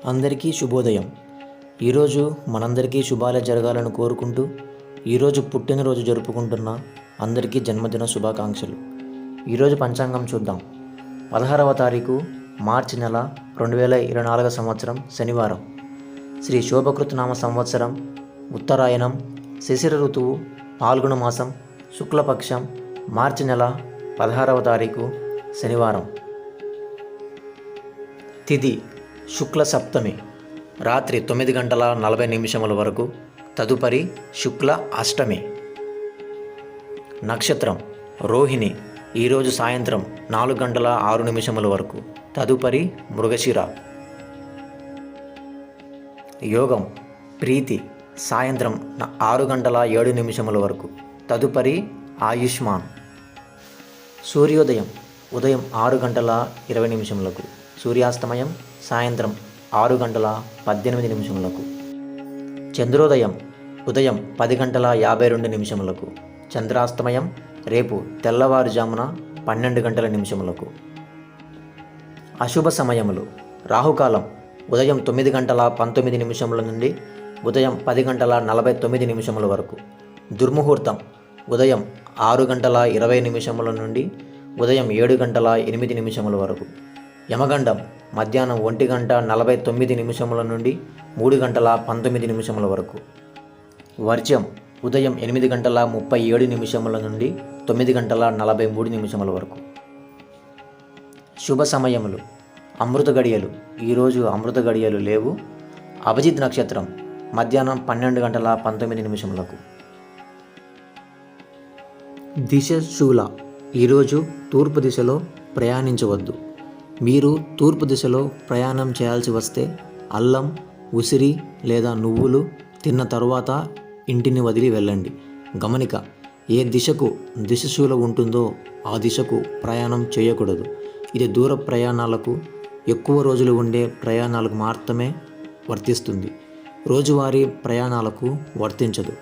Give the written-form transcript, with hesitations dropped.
అందరికీ శుభోదయం. ఈరోజు మనందరికీ శుభాలే జరగాలని కోరుకుంటూ ఈరోజు పుట్టినరోజు జరుపుకుంటున్న అందరికీ జన్మదిన శుభాకాంక్షలు. ఈరోజు పంచాంగం చూద్దాం. 16వ తారీఖు మార్చి నెల 2024 సంవత్సరం శనివారం. శ్రీ శోభకృతనామ సంవత్సరం ఉత్తరాయణం, శిశిర ఋతువు, పాల్గొన మాసం, శుక్లపక్షం, మార్చి నెల 16వ తారీఖు శనివారం. తిథి శుక్ల సప్తమి, రాత్రి 9:40 వరకు, తదుపరి శుక్ల అష్టమి. నక్షత్రం రోహిణి, ఈరోజు సాయంత్రం 4:06 వరకు, తదుపరి మృగశిర. యోగం ప్రీతి, సాయంత్రం 6:07 వరకు, తదుపరి ఆయుష్మాన్. సూర్యోదయం ఉదయం 6:20 సూర్యాస్తమయం సాయంత్రం 6:18 చంద్రోదయం ఉదయం 10:52 చంద్రాస్తమయం రేపు తెల్లవారుజామున 12:00 అశుభ సమయములు. రాహుకాలం ఉదయం 9:19 నుండి ఉదయం 10:49 వరకు. దుర్ముహూర్తం ఉదయం 6:20 నుండి ఉదయం 7:08 వరకు. యమగండం మధ్యాహ్నం 1:49 నుండి 3:19 వరకు. వర్జ్యం ఉదయం 8:37 నుండి 9:43 వరకు. శుభ సమయములు. అమృత గడియలు, ఈరోజు అమృత గడియలు లేవు. అభిజిత్ నక్షత్రం మధ్యాహ్నం 12:19. దిశ శూల, ఈరోజు తూర్పు దిశలో ప్రయాణించవద్దు. మీరు తూర్పు దిశలో ప్రయాణం చేయాల్సి వస్తే అల్లం, ఉసిరి లేదా నువ్వులు తిన్న తరువాత ఇంటిని వదిలి వెళ్ళండి. గమనిక: ఏ దిశకు దిశశూల ఉంటుందో ఆ దిశకు ప్రయాణం చేయకూడదు. ఇది దూర ప్రయాణాలకు, ఎక్కువ రోజులు ఉండే ప్రయాణాలకు మాత్రమే వర్తిస్తుంది. రోజువారీ ప్రయాణాలకు వర్తించదు.